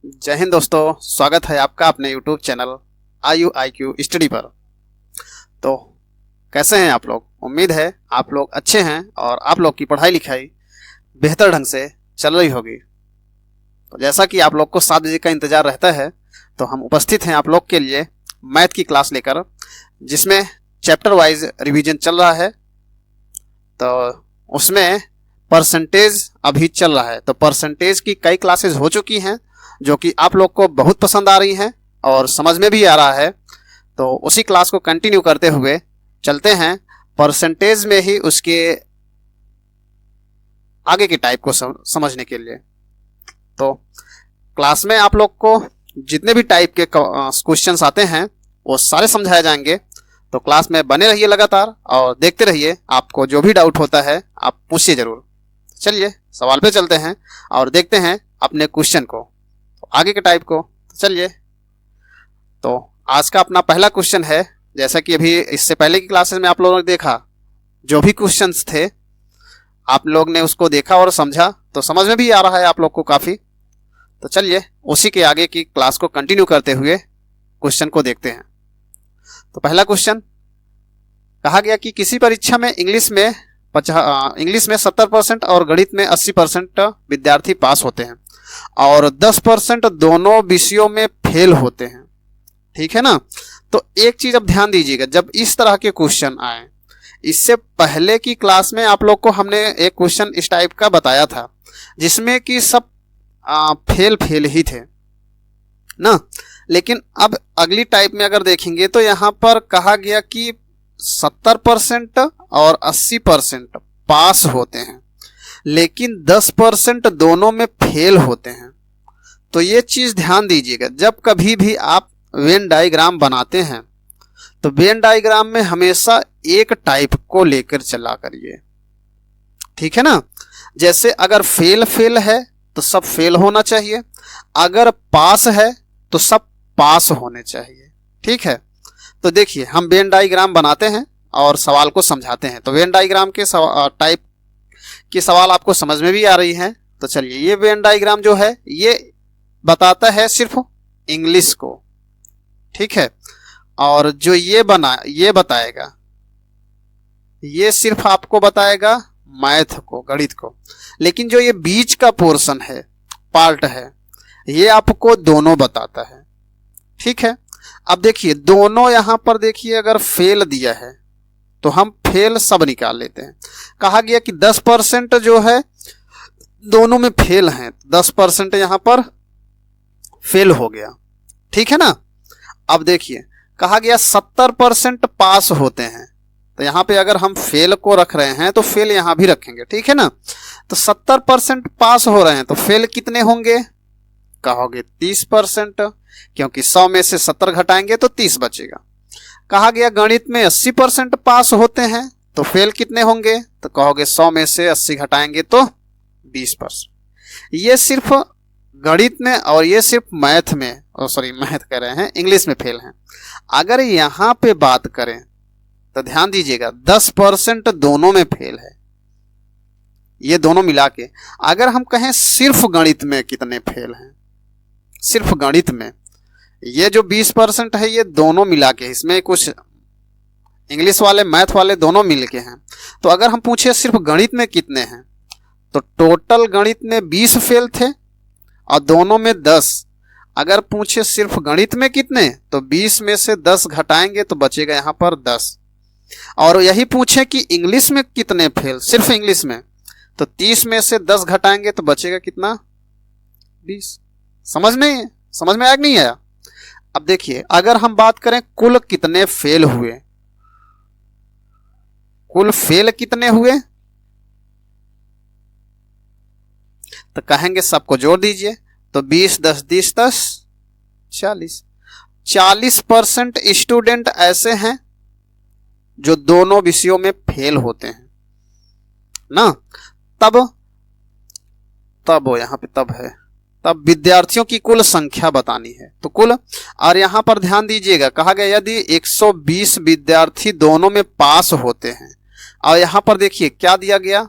जय हिंद दोस्तों, स्वागत है आपका अपने YouTube चैनल IUIQ स्टडी पर। तो कैसे हैं आप लोग? उम्मीद है आप लोग अच्छे हैं और आप लोग की पढ़ाई लिखाई बेहतर ढंग से चल रही होगी। तो जैसा कि आप लोग को 7 बजे का इंतज़ार रहता है, तो हम उपस्थित हैं आप लोग के लिए मैथ की क्लास लेकर, जिसमें चैप्टर वाइज रिवीजन चल रहा है। तो उसमें परसेंटेज अभी चल रहा है। तो परसेंटेज की कई क्लासेस हो चुकी हैं जो कि आप लोग को बहुत पसंद आ रही हैं और समझ में भी आ रहा है। तो उसी क्लास को कंटिन्यू करते हुए चलते हैं परसेंटेज में ही उसके आगे के टाइप को समझने के लिए। तो क्लास में आप लोग को जितने भी टाइप के क्वेश्चंस आते हैं वो सारे समझाए जाएंगे। तो क्लास में बने रहिए लगातार और देखते रहिए। आपको जो भी डाउट होता है आप पूछिए ज़रूर। चलिए सवाल पे चलते हैं और देखते हैं अपने क्वेश्चन को, तो आगे के टाइप को। चलिए, तो आज का अपना पहला क्वेश्चन है, जैसा कि अभी इससे पहले की क्लासेस में आप लोगों ने देखा, जो भी क्वेश्चंस थे आप लोग ने उसको देखा और समझा, तो समझ में भी आ रहा है आप लोग को काफ़ी। तो चलिए उसी के आगे की क्लास को कंटिन्यू करते हुए क्वेश्चन को देखते हैं। तो पहला क्वेश्चन कहा गया कि किसी परीक्षा में इंग्लिश में 70% और गणित में 80% विद्यार्थी पास होते हैं और 10% दोनों विषयों में फेल होते हैं। ठीक है ना? तो एक चीज अब ध्यान दीजिएगा, जब इस तरह के क्वेश्चन आए, इससे पहले की क्लास में आप लोग को हमने एक क्वेश्चन इस टाइप का बताया था जिसमें कि सब फेल ही थे ना। लेकिन अब अगली टाइप में अगर देखेंगे तो यहाँ पर कहा गया कि 70% और 80% पास होते हैं, लेकिन 10% दोनों में फेल होते हैं। तो ये चीज़ ध्यान दीजिएगा, जब कभी भी आप वेन डायग्राम बनाते हैं तो वेन डायग्राम में हमेशा एक टाइप को लेकर चला करिए। ठीक है ना? जैसे अगर फेल है तो सब फेल होना चाहिए, अगर पास है तो सब पास होने चाहिए। ठीक है? तो देखिए हम वेन डायग्राम बनाते हैं और सवाल को समझाते हैं। तो वेन डायग्राम के टाइप की सवाल आपको समझ में भी आ रही है। तो चलिए, ये वेन डायग्राम जो है ये बताता है सिर्फ इंग्लिश को। ठीक है? और जो ये बताएगा, ये सिर्फ आपको बताएगा मैथ को, गणित को। लेकिन जो ये बीच का पोर्शन है, पार्ट है, ये आपको दोनों बताता है। ठीक है? अब देखिए दोनों यहां पर देखिए, अगर फेल दिया है तो हम फेल सब निकाल लेते हैं। कहा गया कि 10% जो है दोनों में फेल हैं, 10% यहां पर फेल हो गया। ठीक है ना? अब देखिए कहा गया 70% पास होते हैं, तो यहां पे अगर हम फेल को रख रहे हैं तो फेल यहां भी रखेंगे। ठीक है ना? तो 70% पास हो रहे हैं तो फेल कितने होंगे? कहोगे 30%, क्योंकि 100 में से 70 घटाएंगे तो 30 बचेगा। कहा गया गणित में 80% पास होते हैं तो फेल कितने होंगे? तो कहोगे 100 में से 80 घटाएंगे तो 20%। ये सिर्फ गणित में और ये सिर्फ मैथ में, मैथ कह रहे हैं, इंग्लिश में फेल हैं। अगर यहां पे बात करें तो ध्यान दीजिएगा 10% दोनों में फेल है, ये दोनों मिला के। अगर हम कहें सिर्फ गणित में कितने फेल हैं, सिर्फ गणित में ये जो 20% है ये दोनों मिला के, इसमें कुछ इंग्लिश वाले मैथ वाले दोनों मिल के हैं। तो अगर हम पूछे सिर्फ गणित में कितने हैं, तो टोटल गणित में 20 फेल थे और दोनों में 10। अगर पूछे सिर्फ गणित में कितने, तो 20 में से 10 घटाएंगे तो बचेगा यहाँ पर 10। और यही पूछे कि इंग्लिश में कितने फेल, सिर्फ इंग्लिश में, तो 30 में से 10 घटाएंगे तो बचेगा कितना? 20। समझ में आया कि नहीं आया? अब देखिए अगर हम बात करें कुल कितने फेल हुए, कुल फेल कितने हुए, तो कहेंगे सबको जोड़ दीजिए, तो 20 10 30 10 40। 40% स्टूडेंट ऐसे हैं जो दोनों विषयों में फेल होते हैं ना। तब यहां पे तब है, तब विद्यार्थियों की कुल संख्या बतानी है। तो कुल, और यहां पर ध्यान दीजिएगा कहा गया यदि 120 विद्यार्थी दोनों में पास होते हैं, और यहां पर देखिए क्या दिया गया?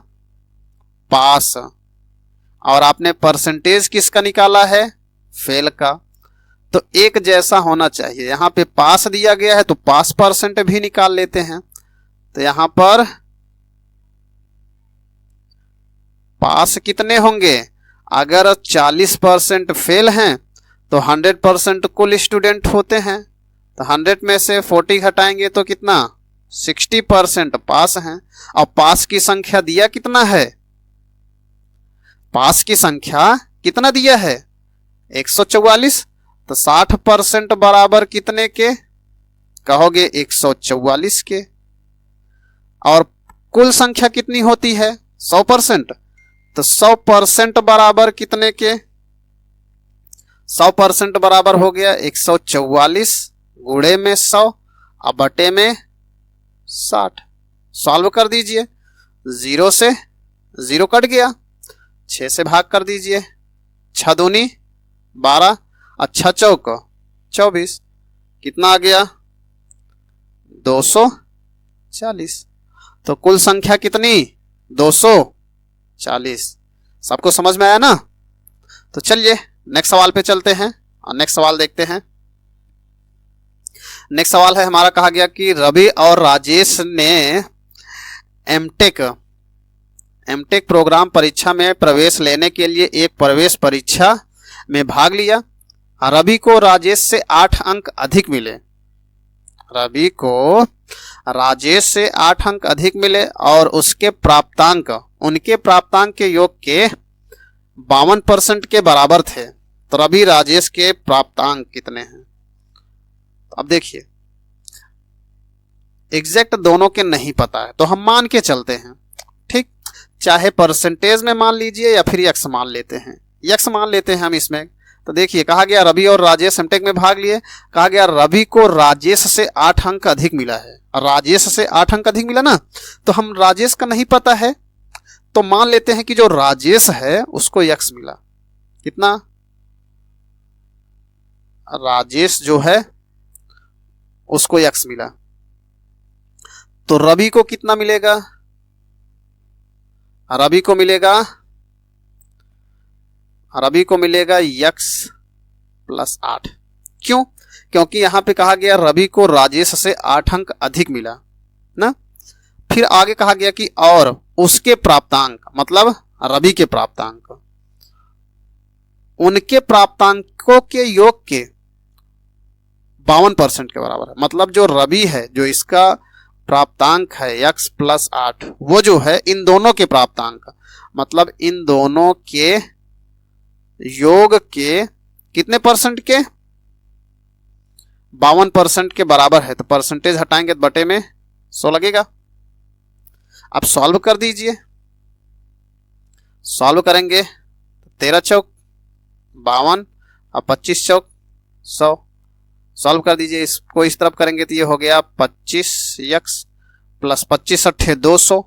पास। और आपने परसेंटेज किसका निकाला है? फेल का, तो एक जैसा होना चाहिए। यहाँ पे पास दिया गया है तो पास परसेंट भी निकाल लेते हैं। तो यहाँ पर पास कितने होंगे, अगर 40% फेल हैं तो 100% कुल स्टूडेंट होते हैं। तो 100 में से 40 घटाएंगे तो कितना, 60% पास हैं। और पास की संख्या दिया कितना है, पास की संख्या कितना दिया है, 144। तो 60% बराबर कितने के कहोगे, 144 के। और कुल संख्या कितनी होती है, 100%। तो 100% बराबर कितने के, 100% बराबर हो गया 144 गुणे में 100 और बटे में 60। सॉल्व कर दीजिए, 0 से 0 कट गया, 6 से भाग कर दीजिए, 6 दूनी 12 और 6 चौक 24, कितना आ गया, 240। तो कुल संख्या कितनी, 240। सबको समझ में आया ना। तो चलिए नेक्स्ट सवाल पे चलते हैं और नेक्स्ट सवाल देखते हैं। नेक्स्ट सवाल है हमारा, कहा गया कि रवि और राजेश ने एमटेक प्रोग्राम परीक्षा में प्रवेश लेने के लिए एक प्रवेश परीक्षा में भाग लिया। रवि को राजेश से 8 अंक अधिक मिले, रवि को राजेश से 8 अंक अधिक मिले और उसके प्राप्तांक उनके प्राप्तांक के योग के 52% के बराबर थे। तो रवि राजेश के प्राप्तांक कितने हैं। तो अब देखिए, एग्जैक्ट दोनों के नहीं पता है तो हम मान के चलते हैं, ठीक, चाहे परसेंटेज में मान लीजिए या फिर यक्स मान लेते हैं, यक्स मान लेते हैं हम इसमें। तो देखिए, कहा गया रवि और राजेश एमटेक में भाग लिए, कहा गया रवि को राजेश से 8 अंक अधिक मिला है, राजेश से 8 अंक अधिक मिला ना। तो हम राजेश का नहीं पता है तो मान लेते हैं कि जो राजेश है उसको यक्स मिला, कितना, राजेश जो है उसको यक्स मिला। तो रवि को कितना मिलेगा, रवि को मिलेगा यक्स प्लस 8। क्यों, क्योंकि यहां पे कहा गया रवि को राजेश से 8 अंक अधिक मिला ना। फिर आगे कहा गया कि और उसके प्राप्तांक, मतलब रवि के प्राप्तांक उनके प्राप्तांकों के योग के 52% के बराबर है। मतलब जो रवि है, जो इसका प्राप्तांक है यक्स प्लस 8, वो जो है इन दोनों के प्राप्तांक, मतलब इन दोनों के योग के कितने परसेंट के, 52% के बराबर है। तो परसेंटेज हटाएंगे तो बटे में 100 लगेगा। अब सॉल्व कर दीजिए, सॉल्व करेंगे 13 चौक 52 और 25 चौक 100। सॉल्व कर दीजिए, इसको इस तरफ करेंगे तो ये हो गया 25 यक्स प्लस 25 अट्ठे 200,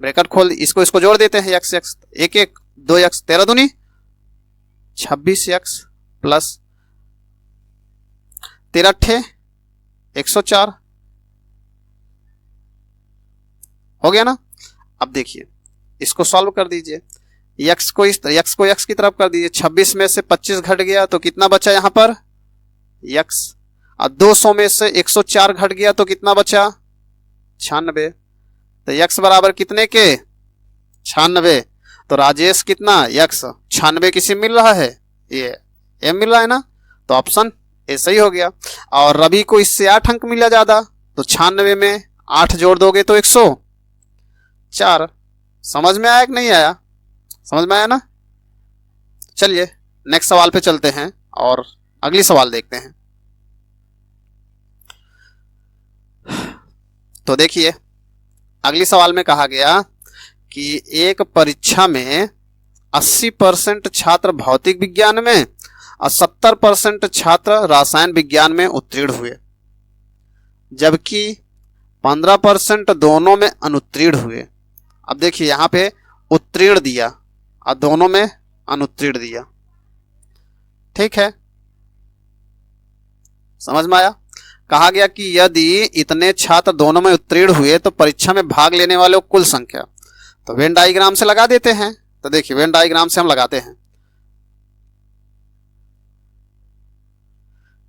ब्रैकेट खोल, इसको जोड़ देते हैं, यक्स यक्स 1 1 2 यक्स 13 दूनी 26 यक्स प्लस 13 अट्ठे 104 हो गया ना। अब देखिए, इसको सॉल्व कर दीजिए, यक्स को यक्स की तरफ कर दीजिए, 26 में से 25 घट गया तो कितना बचा यहां पर यक्स, और 200 में से 104 घट गया तो कितना बचा 96। तो यक्स बराबर कितने के 96। तो राजेश कितना यक्स 96 किसी मिल रहा है, ये एम मिल रहा है ना, तो ऑप्शन ए सही हो गया। और रवि को इससे 8 अंक मिला ज्यादा, तो 96 में 8 जोड़ दोगे तो 104। समझ में आया कि नहीं आया, समझ में आया ना। चलिए नेक्स्ट सवाल पे चलते हैं और अगली सवाल देखते हैं। तो देखिए, अगली सवाल में कहा गया कि एक परीक्षा में 80% छात्र भौतिक विज्ञान में और 70% छात्र रसायन विज्ञान में उत्तीर्ण हुए, जबकि 15% दोनों में अनुत्तीर्ण हुए। अब देखिए, यहां पे उत्तीर्ण दिया और दोनों में अनुत्तीर्ण दिया, ठीक है, समझ में आया। कहा गया कि यदि इतने छात्र दोनों में उत्तीर्ण हुए तो परीक्षा में भाग लेने वालों की कुल संख्या, तो वेन डायग्राम से लगा देते हैं। तो देखिए, वेन डायग्राम से हम लगाते हैं,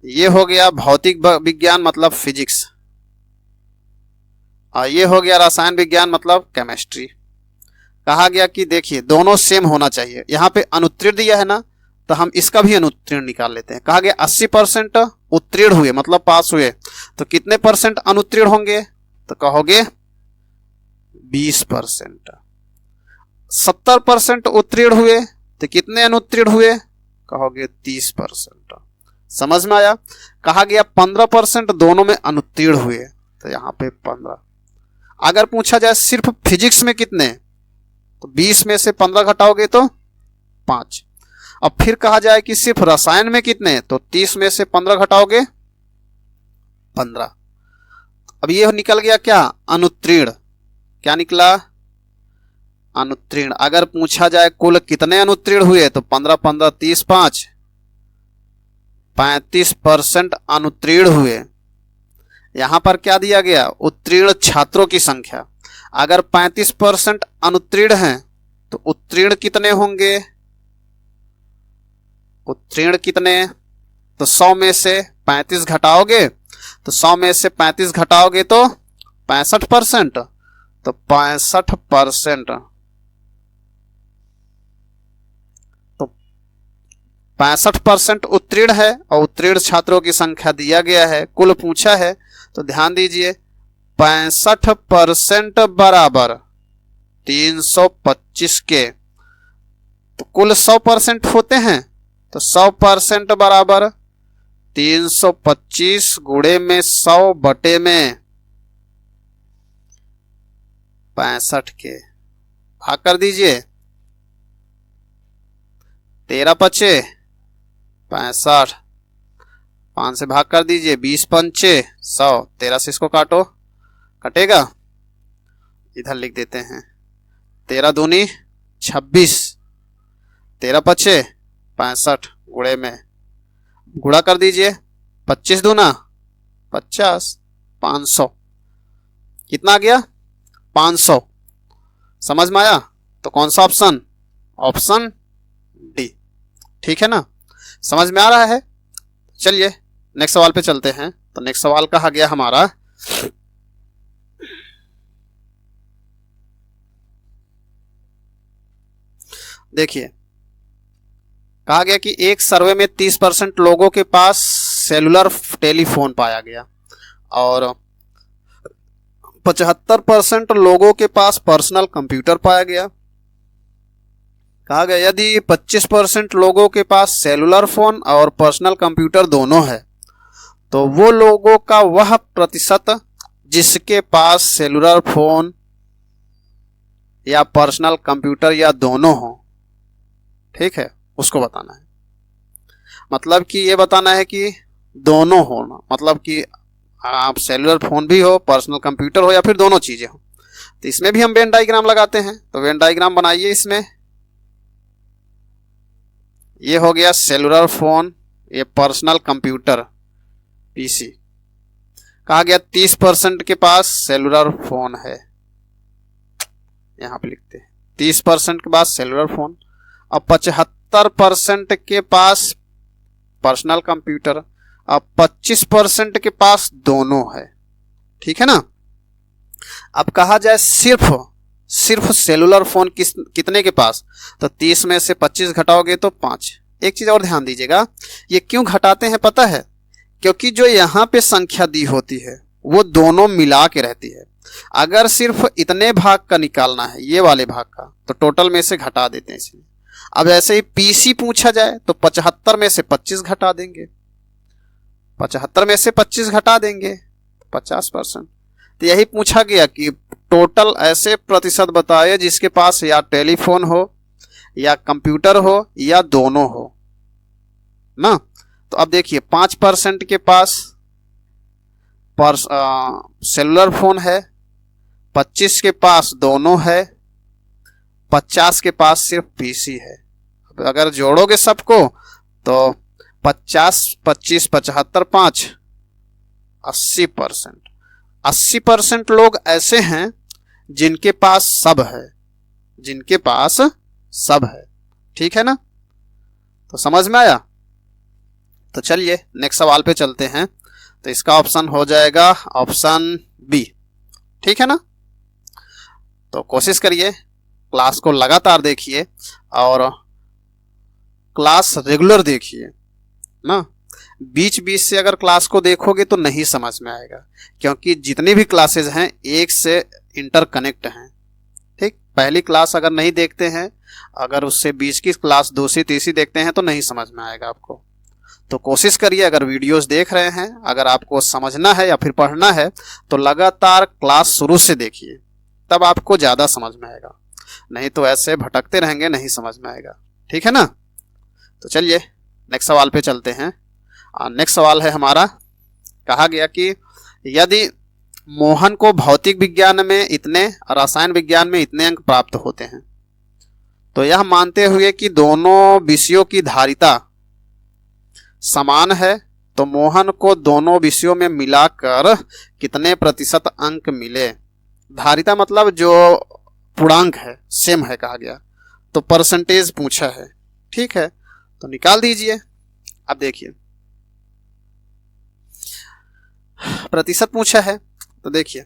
ये हो गया भौतिक विज्ञान मतलब फिजिक्स, और ये हो गया रसायन विज्ञान मतलब केमिस्ट्री। कहा गया कि देखिए दोनों सेम होना चाहिए। यहाँ पे अनुत्तीर्ण दिया है ना, तो हम इसका भी अनुत्तीर्ण निकाल लेते हैं। कहा गया 80% उत्तीर्ण हुए मतलब पास हुए, तो कितने परसेंट अनुत्तीर्ण होंगे, तो कहोगे 20%। 70% उत्तीर्ण हुए तो कितने अनुत्तीर्ण हुए, कहोगे 30%। समझ में आया। कहा गया 15% दोनों में अनुत्तीर्ण हुए, तो यहाँ पे 15। अगर पूछा जाए सिर्फ फिजिक्स में कितने, तो 20 में से 15 घटाओगे तो 5। अब फिर कहा जाए कि सिर्फ रसायन में कितने, तो 30 में से 15 घटाओगे 15। अब ये निकल गया क्या, अनुत्तीर्ण। क्या निकला, अनुत्तीर्ण। अगर पूछा जाए कुल कितने अनुत्तीर्ण हुए, तो 15 15 30 5 35% अनुत्तीर्ण हुए। यहां पर क्या दिया गया, उत्तीर्ण छात्रों की संख्या। अगर 35% अनुत्तीर्ण हैं तो उत्तीर्ण कितने होंगे, उत्तीर्ण कितने, तो 100 में से 35 घटाओगे, तो 100 में से 35 घटाओगे तो 65%, तो 65%, तो 65% उत्तीर्ण है और उत्तीर्ण छात्रों की संख्या दिया गया है, कुल पूछा है। तो ध्यान दीजिए 65% बराबर 325 के, तो कुल 100% होते हैं, तो 100% बराबर 325 गुणे में 100 बटे में 65 के, भाग कर दीजिए। 13 पचे 65, 5 से भाग कर दीजिए, 20 पंचे 100, 13 से इसको काटो, कटेगा। इधर लिख देते हैं 13 दूनी 26, 13 पचे 65 गुणे में गुणा कर दीजिए, 25 दूना 50, 500, कितना आ गया 500। समझ में आया। तो कौन सा ऑप्शन, ऑप्शन डी। ठीक है ना, समझ में आ रहा है। चलिए नेक्स्ट सवाल पे चलते हैं। तो नेक्स्ट सवाल कहा गया हमारा, देखिए कहा गया कि एक सर्वे में 30% लोगों के पास सेलुलर टेलीफोन पाया गया और 75% लोगों के पास पर्सनल कंप्यूटर पाया गया। कहा गया यदि 25% लोगों के पास सेलुलर फोन और पर्सनल कंप्यूटर दोनों है, तो वो लोगों का वह प्रतिशत जिसके पास सेलुलर फोन या पर्सनल कंप्यूटर या दोनों हो, ठीक है, उसको बताना है। मतलब कि ये बताना है कि दोनों होना, मतलब कि आप सेलुलर फोन भी हो, पर्सनल कंप्यूटर हो, या फिर दोनों चीजें हो। तो इसमें भी हम वेन डायग्राम लगाते हैं। तो वेन डायग्राम बनाइए। इसमें ये हो गया सेलुलर फोन, ये पर्सनल कंप्यूटर पीसी। कहा गया 30% के पास सेलुलर फोन है, यहां पे लिखते हैं 30% के पास सेलुलर फोन, अब 75% के पास पर्सनल कंप्यूटर, अब 25% के पास दोनों है। ठीक है ना। अब कहा जाए सिर्फ सेलुलर फोन कितने के पास, तो 30 में से 25 घटाओगे तो 5। एक चीज और ध्यान दीजिएगा, ये क्यों घटाते हैं पता है, क्योंकि जो यहां पे संख्या दी होती है वो दोनों मिला के रहती है। अगर सिर्फ इतने भाग का निकालना है, ये वाले भाग का, तो टोटल में से घटा देते हैं इसमें। अब ऐसे ही पीसी पूछा जाए तो 75 में से 25 घटा देंगे, 75 में से 25 घटा देंगे 50%। तो यही पूछा गया कि टोटल ऐसे प्रतिशत बताए जिसके पास या टेलीफोन हो या कंप्यूटर हो या दोनों हो ना। तो अब देखिए 5% के पास सेलुलर फोन है, 25 के पास दोनों है, 50 के पास सिर्फ पीसी है। अगर जोड़ोगे सबको तो 50 25 75 5 80%। 80% लोग ऐसे हैं जिनके पास सब है, जिनके पास सब है। ठीक है ना। तो समझ में आया। तो चलिए नेक्स्ट सवाल पे चलते हैं। तो इसका ऑप्शन हो जाएगा ऑप्शन बी। ठीक है ना। तो कोशिश करिए, क्लास को लगातार देखिए और क्लास रेगुलर देखिए ना। बीच बीच से अगर क्लास को देखोगे तो नहीं समझ में आएगा, क्योंकि जितनी भी क्लासेस हैं एक से इंटरकनेक्ट हैं। ठीक, पहली क्लास अगर नहीं देखते हैं, अगर उससे बीच की क्लास दूसरी तीसरी देखते हैं तो नहीं समझ में आएगा आपको। तो कोशिश करिए, अगर वीडियोस देख रहे हैं, अगर आपको समझना है या फिर पढ़ना है तो लगातार क्लास शुरू से देखिए, तब आपको ज़्यादा समझ में आएगा। नहीं तो ऐसे भटकते रहेंगे, नहीं समझ में आएगा। ठीक है ना। तो चलिए नेक्स्ट सवाल पे चलते हैं। नेक्स्ट सवाल है हमारा, कहा गया कि यदि मोहन को भौतिक विज्ञान में इतने, रसायन विज्ञान में इतने अंक प्राप्त होते हैं, तो यह मानते हुए कि दोनों विषयों की धारिता समान है, तो मोहन को दोनों विषयों में मिलाकर कितने प्रतिशत अंक मिले। धारिता मतलब जो पूर्णांक है, सेम है कहा गया, तो परसेंटेज पूछा है। ठीक है, तो निकाल दीजिए। अब देखिए प्रतिशत पूछा है, तो देखिए,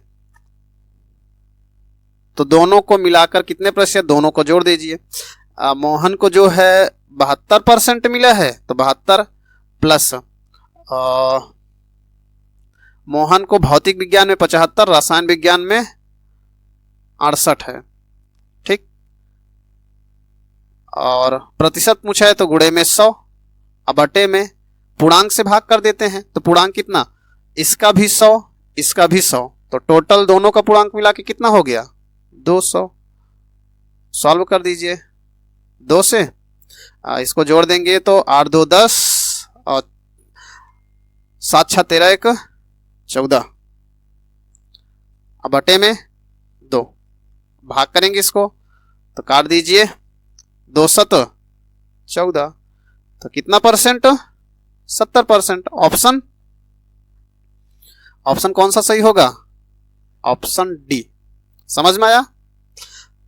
तो दोनों को मिलाकर कितने प्रतिशत, दोनों को जोड़ दीजिए। मोहन को जो है 72% मिला है, तो 72 प्लस मोहन को भौतिक विज्ञान में 75, रसायन विज्ञान में 68 है। ठीक, और प्रतिशत पूछा है तो गुणे में 100, अब बटे में पूर्णांक से भाग कर देते हैं। तो पूर्णांक कितना, इसका भी 100, इसका भी 100, तो टोटल दोनों का पूर्णांक मिला के कितना हो गया, 200। सॉल्व कर दीजिए 2 से, इसको जोड़ देंगे तो 8 2 10 और 7 6 13 1 14, अब बटे में 2, भाग करेंगे इसको तो काट दीजिए, 2 7 14, तो कितना परसेंट, 70%। ऑप्शन कौन सा सही होगा, ऑप्शन डी। समझ में आया।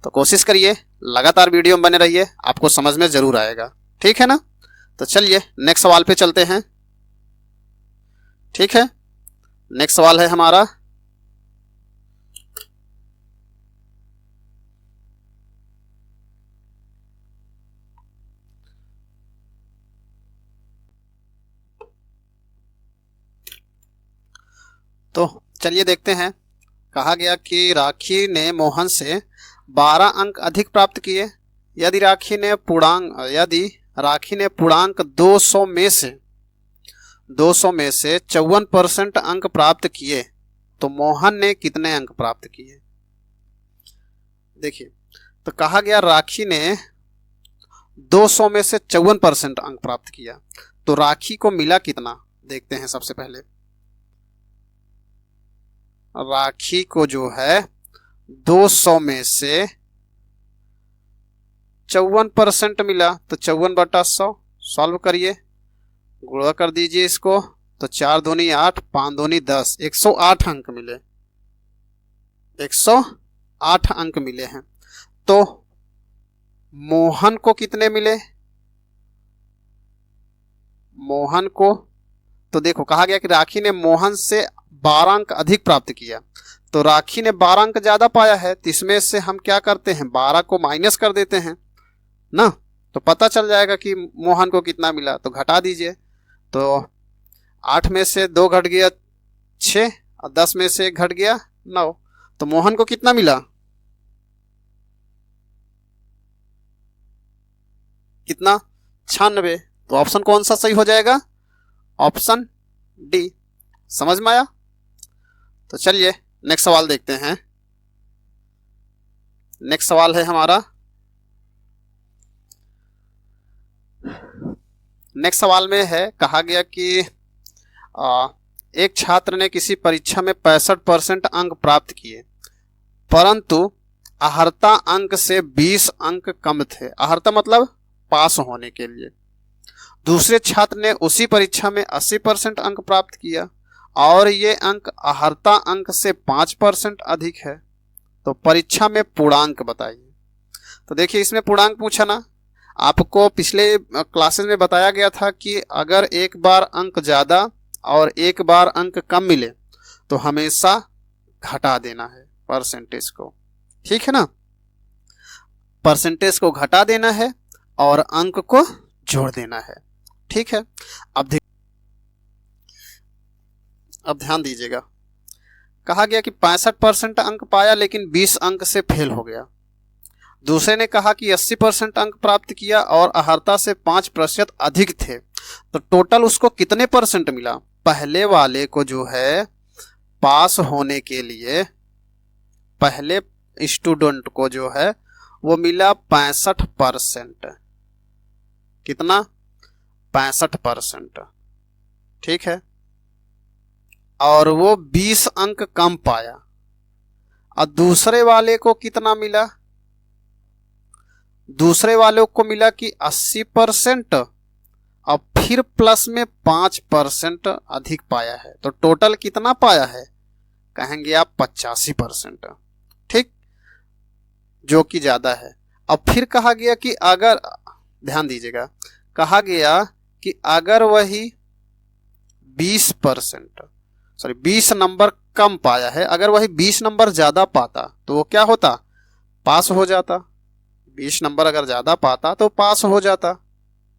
तो कोशिश करिए, लगातार वीडियो में बने रहिए, आपको समझ में जरूर आएगा। ठीक है ना। तो चलिए नेक्स्ट सवाल पे चलते हैं। ठीक है, नेक्स्ट सवाल है हमारा, तो चलिए देखते हैं। कहा गया कि राखी ने मोहन से 12 अंक अधिक प्राप्त किए। यदि राखी ने पूर्णांक 200 में से 54% अंक प्राप्त किए, तो मोहन ने कितने अंक प्राप्त किए। देखिए, तो कहा गया राखी ने 200 में से 54% अंक प्राप्त किया, तो राखी को मिला कितना, देखते हैं। सबसे पहले राखी को जो है 200 में से 54% मिला, तो 54/100 सॉल्व करिए, गुणा कर दीजिए इसको, तो 4 दूनी 8, 5 दूनी 10, 108 अंक मिले, 108 अंक मिले हैं। तो मोहन को कितने मिले, मोहन को, तो देखो कहा गया कि राखी ने मोहन से 12 अंक अधिक प्राप्त किया, तो राखी ने 12 अंक ज्यादा पाया है, तो इसमें से हम क्या करते हैं, 12 को माइनस कर देते हैं ना, तो पता चल जाएगा कि मोहन को कितना मिला। तो घटा दीजिए, तो 8 में से 2 घट गया 6, और 10 में से 1 घट गया 9, तो मोहन को कितना मिला, कितना, 96। तो ऑप्शन कौन सा सही हो जाएगा, ऑप्शन डी। समझ में आया। तो चलिए नेक्स्ट सवाल देखते हैं। नेक्स्ट सवाल है हमारा, नेक्स्ट सवाल में है, कहा गया कि एक छात्र ने किसी परीक्षा में 65% अंक प्राप्त किए, परंतु अहर्ता अंक से 20 अंक कम थे। अहर्ता मतलब पास होने के लिए। दूसरे छात्र ने उसी परीक्षा में 80% अंक प्राप्त किया और ये अंक अहर्ता अंक से 5% अधिक है, तो परीक्षा में पूर्णांक बताइए। तो देखिए, इसमें पूर्णांक पूछा ना, आपको पिछले क्लासेस में बताया गया था कि अगर एक बार अंक ज़्यादा और एक बार अंक कम मिले तो हमेशा घटा देना है परसेंटेज को, ठीक है ना। परसेंटेज को घटा देना है और अंक को जोड़ देना है, ठीक है। अब ध्यान दीजिएगा, कहा गया कि 65% अंक पाया लेकिन 20 अंक से फेल हो गया। दूसरे ने कहा कि 80% अंक प्राप्त किया और अर्हता से 5% अधिक थे, तो टोटल उसको कितने परसेंट मिला। पहले वाले को जो है पास होने के लिए, पहले स्टूडेंट को जो है वो मिला 65%। कितना? 65%, ठीक है। और वो 20 अंक कम पाया। और दूसरे वाले को कितना मिला? दूसरे वाले को मिला कि 80% और फिर प्लस में 5% अधिक पाया है, तो टोटल कितना पाया है? कहेंगे आप 85%, ठीक, जो कि ज्यादा है। अब फिर कहा गया कि अगर, ध्यान दीजिएगा, कहा गया कि अगर वही 20 नंबर कम पाया है, अगर वही 20 नंबर ज्यादा पाता तो वो क्या होता? पास हो जाता। 20 नंबर अगर ज्यादा पाता तो पास हो जाता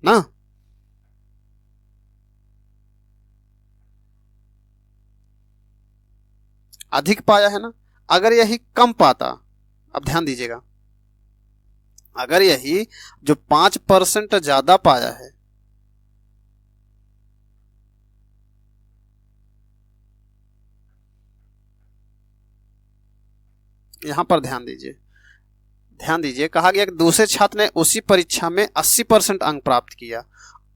ना। अधिक पाया है ना। अगर यही कम पाता, अब ध्यान दीजिएगा, अगर यही जो 5% ज्यादा पाया है, यहां पर ध्यान दीजिए, कहा गया कि दूसरे छात्र ने उसी परीक्षा में 80% अंक प्राप्त किया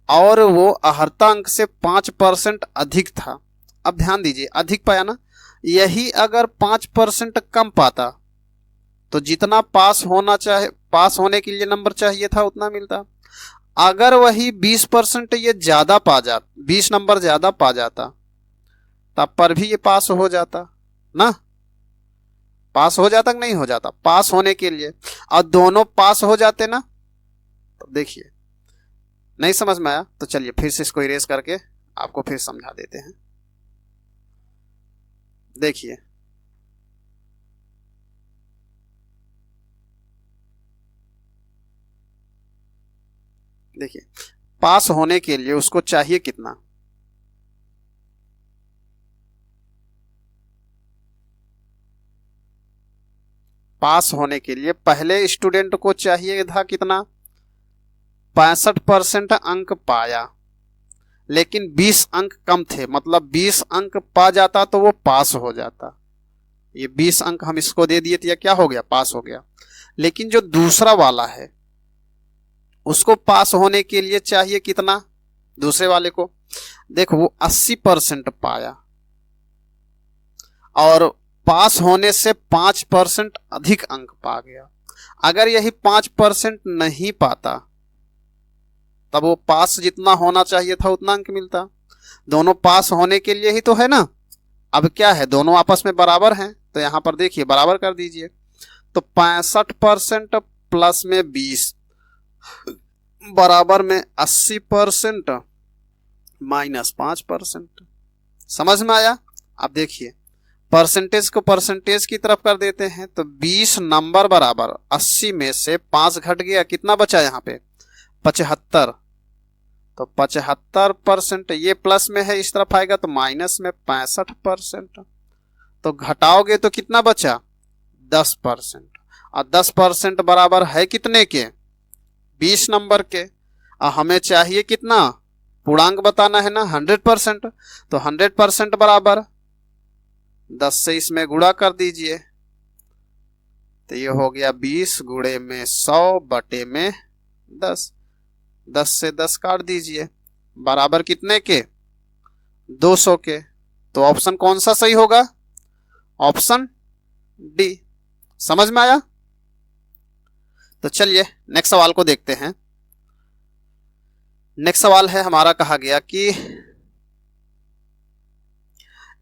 और वो अर्हता अंक से 5% अधिक था। अब ध्यान दीजिए, अधिक पाया ना। यही अगर 5% कम पाता तो जितना पास होने के लिए नंबर चाहिए था उतना मिलता। अगर वही 20% ये ज्यादा 20 नंबर ज्यादा पा जाता तब पर भी ये पास हो जाता ना। पास हो जाता कि नहीं हो जाता? पास होने के लिए, और दोनों पास हो जाते ना। तो देखिए, नहीं समझ में आया तो चलिए फिर से इसको इरेज करके आपको फिर समझा देते हैं। देखिए, पास होने के लिए उसको चाहिए कितना? पास होने के लिए पहले स्टूडेंट को चाहिए था कितना? 65% अंक पाया लेकिन 20 अंक कम थे, मतलब 20 अंक पा जाता तो वो पास हो जाता। ये 20 अंक हम इसको दे दिए थे, या क्या हो गया? पास हो गया। लेकिन जो दूसरा वाला है उसको पास होने के लिए चाहिए कितना? दूसरे वाले को देखो, वो 80% पाया और पास होने से 5% अधिक अंक पा गया। अगर यही 5% नहीं पाता तब वो पास जितना होना चाहिए था उतना अंक मिलता। दोनों पास होने के लिए ही तो है ना। अब क्या है, दोनों आपस में बराबर हैं, तो यहां पर देखिए बराबर कर दीजिए। तो 65% प्लस में 20 बराबर में 80% माइनस 5%। समझ में आया? अब देखिए, परसेंटेज को परसेंटेज की तरफ कर देते हैं, तो 20 नंबर बराबर 80 में से 5 घट गया, कितना बचा यहाँ पे? 75। तो 75%, ये प्लस में है, इस तरफ आएगा तो माइनस में 65%। तो घटाओगे तो कितना बचा? 10%। और 10% बराबर है कितने के? 20 नंबर के। और हमें चाहिए कितना? पूर्णांक बताना है ना, 100%। तो 100% बराबर 10 से इसमें गुणा कर दीजिए, तो ये हो गया 20 गुणे में 100 बटे में 10। 10 से 10 काट दीजिए, बराबर कितने के? 200 के। तो ऑप्शन कौन सा सही होगा? Option D. समझ में आया? तो चलिए नेक्स्ट सवाल को देखते हैं। नेक्स्ट सवाल है हमारा, कहा गया कि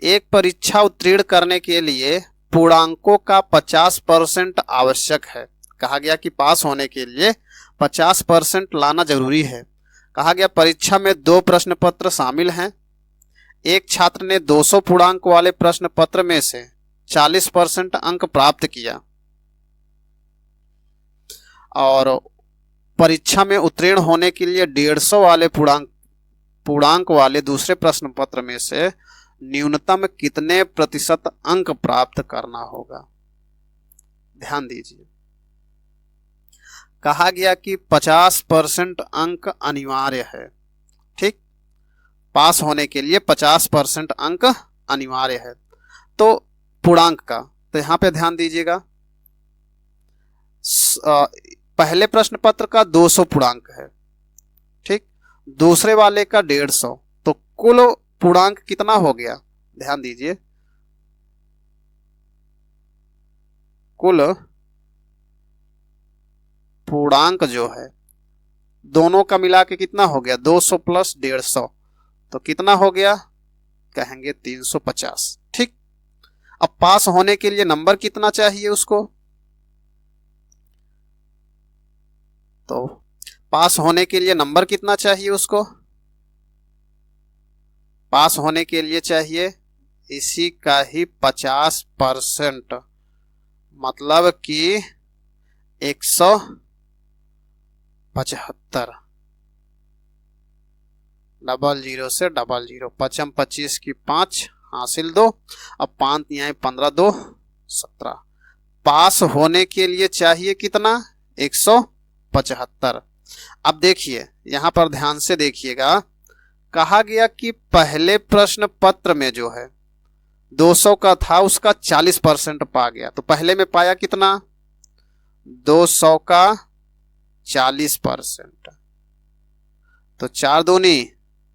एक परीक्षा उत्तीर्ण करने के लिए पूर्णांकों का 50% आवश्यक है। कहा गया कि पास होने के लिए 50% लाना जरूरी है। कहा गया परीक्षा में 2 प्रश्न पत्र शामिल हैं। एक छात्र ने 200 पूर्णांक वाले प्रश्न पत्र में से 40% अंक प्राप्त किया और परीक्षा में उत्तीर्ण होने के लिए 150 वाले पूर्णांक वाले दूसरे प्रश्न पत्र में से न्यूनतम कितने प्रतिशत अंक प्राप्त करना होगा। ध्यान दीजिए, कहा गया कि 50% अंक अनिवार्य है। ठीक, पास होने के लिए 50% अंक अनिवार्य है। तो पूर्णांक का, तो यहां पे ध्यान दीजिएगा, पहले प्रश्न पत्र का 200 पूर्णांक है। ठीक, दूसरे वाले का 150, तो कुल पूर्णांक कितना हो गया। ध्यान दीजिए, कुल पूर्णांक जो है दोनों का मिला के कितना हो गया, 200 प्लस 150, तो कितना हो गया, कहेंगे 350। ठीक, अब पास होने के लिए नंबर कितना चाहिए उसको, तो पास होने के लिए नंबर कितना चाहिए उसको, पास होने के लिए चाहिए इसी का ही 50%, मतलब कि 175। 00 से 00, 5 25 की 5 हासिल 2, अब 5 यहाँ 15 2 17। पास होने के लिए चाहिए कितना, 175। अब देखिए यहां पर ध्यान से देखिएगा, कहा गया कि पहले प्रश्न पत्र में जो है 200 का था उसका 40% पा गया। तो पहले में पाया कितना, 200 का 40%, तो 4 दूनी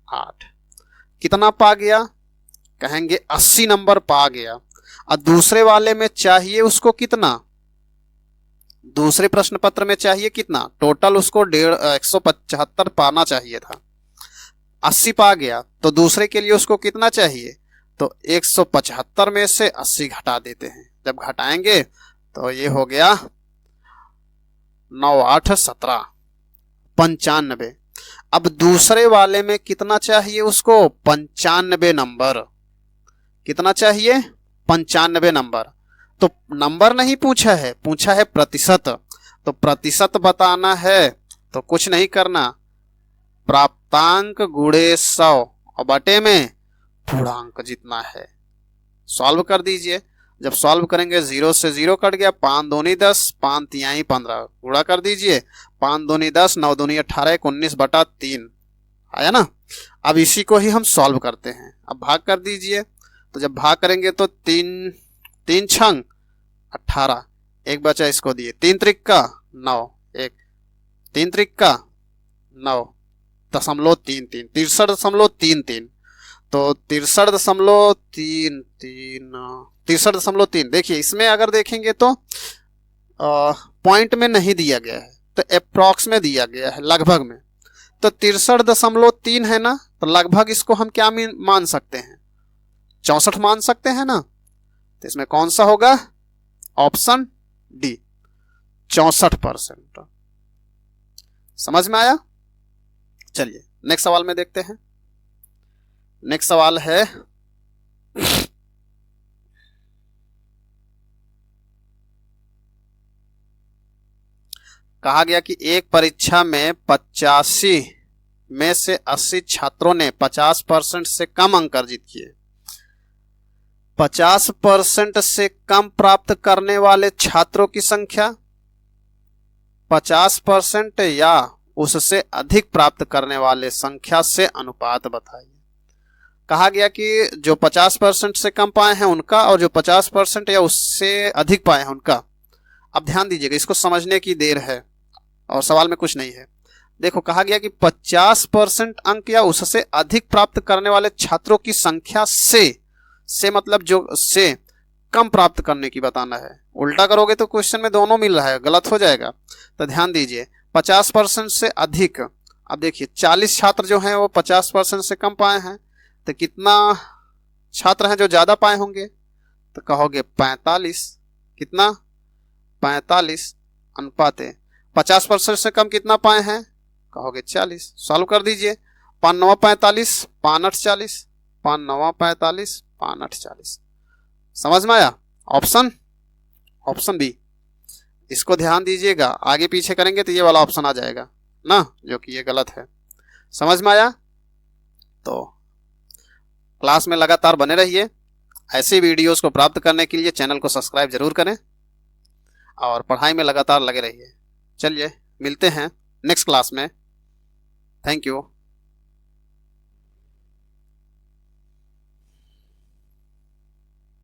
8, कितना पा गया, कहेंगे 80 नंबर पा गया। और दूसरे वाले में चाहिए उसको कितना, दूसरे प्रश्न पत्र में चाहिए कितना, टोटल उसको 175 पाना चाहिए था, 80 पा गया। तो दूसरे के लिए उसको कितना चाहिए, तो 175 में से 80 घटा देते हैं। जब घटाएंगे तो ये हो गया 9 8 17, 95। अब दूसरे वाले में कितना चाहिए उसको, 95 नंबर, कितना चाहिए, 95 नंबर। तो नंबर नहीं पूछा है, पूछा है प्रतिशत। तो प्रतिशत बताना है तो कुछ नहीं करना, प्राप्तांक गुणे 100 और बटे में पूर्णांक जितना है, सॉल्व कर दीजिए। जब सॉल्व करेंगे 0 से 0 कट गया, 5 दूनी 10, 5 तिहाई 15, गुणा कर दीजिए, 5 दूनी 10, 9 दूनी 18, 19/3 आया ना। अब इसी को ही हम सॉल्व करते हैं। अब भाग कर दीजिए, तो जब भाग करेंगे तो 3 छंग 18, एक बचा इसको दिए, 3 त्रिक्का 9, 1 3 त्रिक्का 9.33, 63.33, तो 63.33, देखिए इसमें अगर देखेंगे तो पॉइंट में नहीं दिया गया है, तो अप्रॉक्स में दिया गया है, लगभग में। तो 63.3 है ना, तो लगभग इसको हम क्या मान सकते हैं, 64 मान सकते हैं ना। तो इसमें कौन सा होगा, ऑप्शन डी, 64%। समझ में आया। चलिए नेक्स्ट सवाल में देखते हैं। नेक्स्ट सवाल है, कहा गया कि एक परीक्षा में 85 में से 80 छात्रों ने 50% से कम अंक अर्जित किए। 50% से कम प्राप्त करने वाले छात्रों की संख्या, 50% या उससे अधिक प्राप्त करने वाले संख्या से अनुपात बताइए। कहा गया कि जो 50% से कम पाए हैं उनका और जो 50% या उससे अधिक पाए हैं उनका। अब ध्यान दीजिएगा, इसको समझने की देर है और सवाल में कुछ नहीं है। देखो कहा गया कि 50% अंक या उससे अधिक प्राप्त करने वाले छात्रों की संख्या से मतलब जो से कम प्राप्त करने की बताना है। उल्टा करोगे तो क्वेश्चन में दोनों मिल रहा है, गलत हो जाएगा। तो ध्यान दीजिए, 50% से अधिक। अब देखिए 40 छात्र जो हैं वो 50% से कम पाए हैं, तो कितना छात्र हैं जो ज्यादा पाए होंगे, तो कहोगे 45। कितना, 45 अनुपात है 50% से कम कितना पाए हैं, कहोगे 40। सॉल्व कर दीजिए। 5 9 45, 5 8 40, 5 9 45, 5 8 40। समझ में आया? Option B. इसको ध्यान दीजिएगा, आगे पीछे करेंगे तो ये वाला ऑप्शन आ जाएगा ना, जो कि ये गलत है। समझ में आया? तो क्लास में लगातार बने रहिए। ऐसे वीडियोस को प्राप्त करने के लिए चैनल को सब्सक्राइब जरूर करें और पढ़ाई में लगातार लगे रहिए। चलिए मिलते हैं नेक्स्ट क्लास में। Thank you.